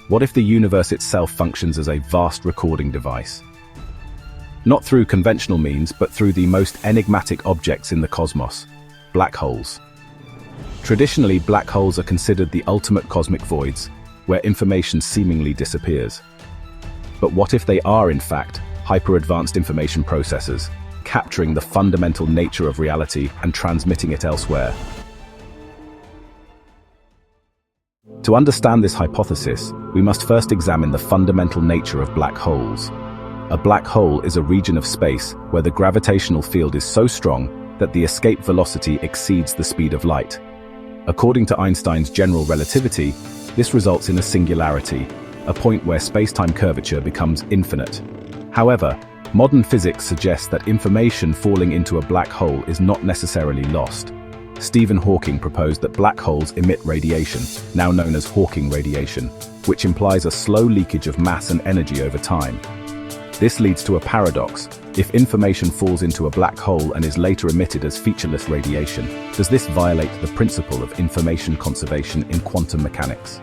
What if the universe itself functions as a vast recording device? Not through conventional means, but through the most enigmatic objects in the cosmos, black holes. Traditionally, black holes are considered the ultimate cosmic voids, where information seemingly disappears. But what if they are, in fact, hyper-advanced information processors, capturing the fundamental nature of reality and transmitting it elsewhere? To understand this hypothesis, we must first examine the fundamental nature of black holes. A black hole is a region of space where the gravitational field is so strong that the escape velocity exceeds the speed of light. According to Einstein's general relativity, this results in a singularity, a point where space-time curvature becomes infinite. However, modern physics suggests that information falling into a black hole is not necessarily lost. Stephen Hawking proposed that black holes emit radiation, now known as Hawking radiation, which implies a slow leakage of mass and energy over time. This leads to a paradox. If information falls into a black hole and is later emitted as featureless radiation, does this violate the principle of information conservation in quantum mechanics?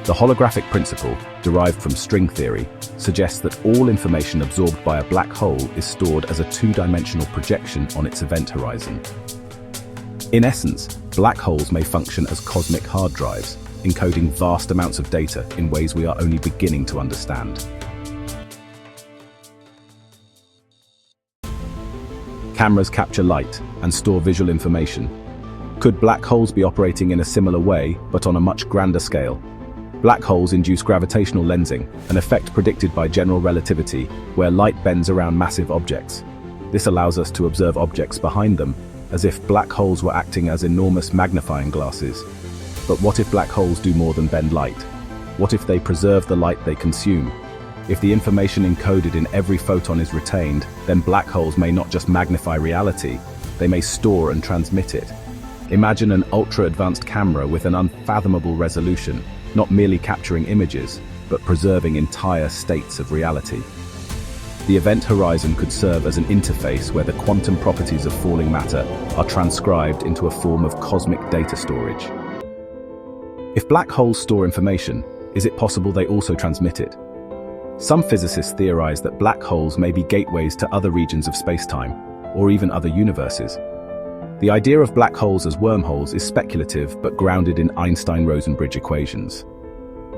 The holographic principle, derived from string theory, suggests that all information absorbed by a black hole is stored as a two-dimensional projection on its event horizon. In essence, black holes may function as cosmic hard drives, encoding vast amounts of data in ways we are only beginning to understand. Cameras capture light and store visual information. Could black holes be operating in a similar way, but on a much grander scale? Black holes induce gravitational lensing, an effect predicted by general relativity, where light bends around massive objects. This allows us to observe objects behind them, as if black holes were acting as enormous magnifying glasses. But what if black holes do more than bend light? What if they preserve the light they consume? If the information encoded in every photon is retained, then black holes may not just magnify reality, they may store and transmit it. Imagine an ultra-advanced camera with an unfathomable resolution, not merely capturing images, but preserving entire states of reality. The event horizon could serve as an interface where the quantum properties of falling matter are transcribed into a form of cosmic data storage. If black holes store information, is it possible they also transmit it? Some physicists theorize that black holes may be gateways to other regions of space-time, or even other universes. The idea of black holes as wormholes is speculative but grounded in Einstein-Rosen equations.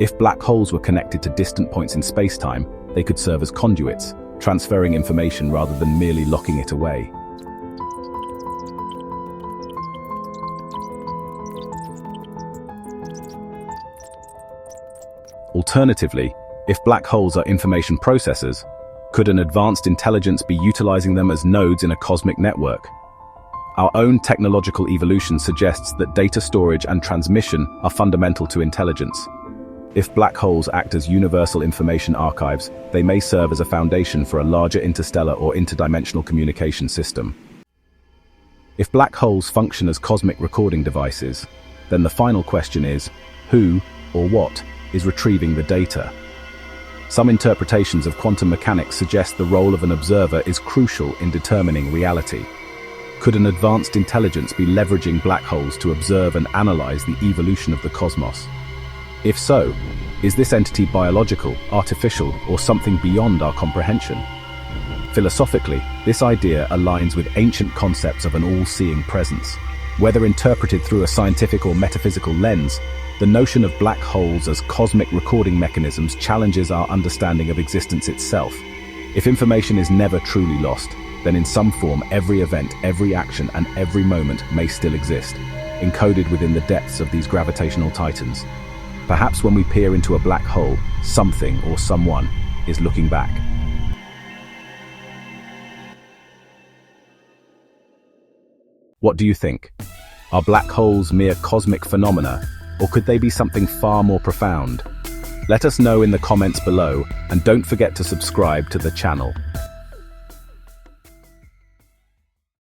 If black holes were connected to distant points in space-time, they could serve as conduits, transferring information rather than merely locking it away. Alternatively, if black holes are information processors, could an advanced intelligence be utilizing them as nodes in a cosmic network? Our own technological evolution suggests that data storage and transmission are fundamental to intelligence. If black holes act as universal information archives, they may serve as a foundation for a larger interstellar or interdimensional communication system. If black holes function as cosmic recording devices, then the final question is, who or what is retrieving the data? Some interpretations of quantum mechanics suggest the role of an observer is crucial in determining reality. Could an advanced intelligence be leveraging black holes to observe and analyze the evolution of the cosmos? If so, is this entity biological, artificial, or something beyond our comprehension? Philosophically, this idea aligns with ancient concepts of an all-seeing presence. Whether interpreted through a scientific or metaphysical lens, the notion of black holes as cosmic recording mechanisms challenges our understanding of existence itself. If information is never truly lost, then in some form every event, every action, and every moment may still exist, encoded within the depths of these gravitational titans. Perhaps when we peer into a black hole, something or someone is looking back. What do you think? Are black holes mere cosmic phenomena, or could they be something far more profound? Let us know in the comments below, and don't forget to subscribe to the channel.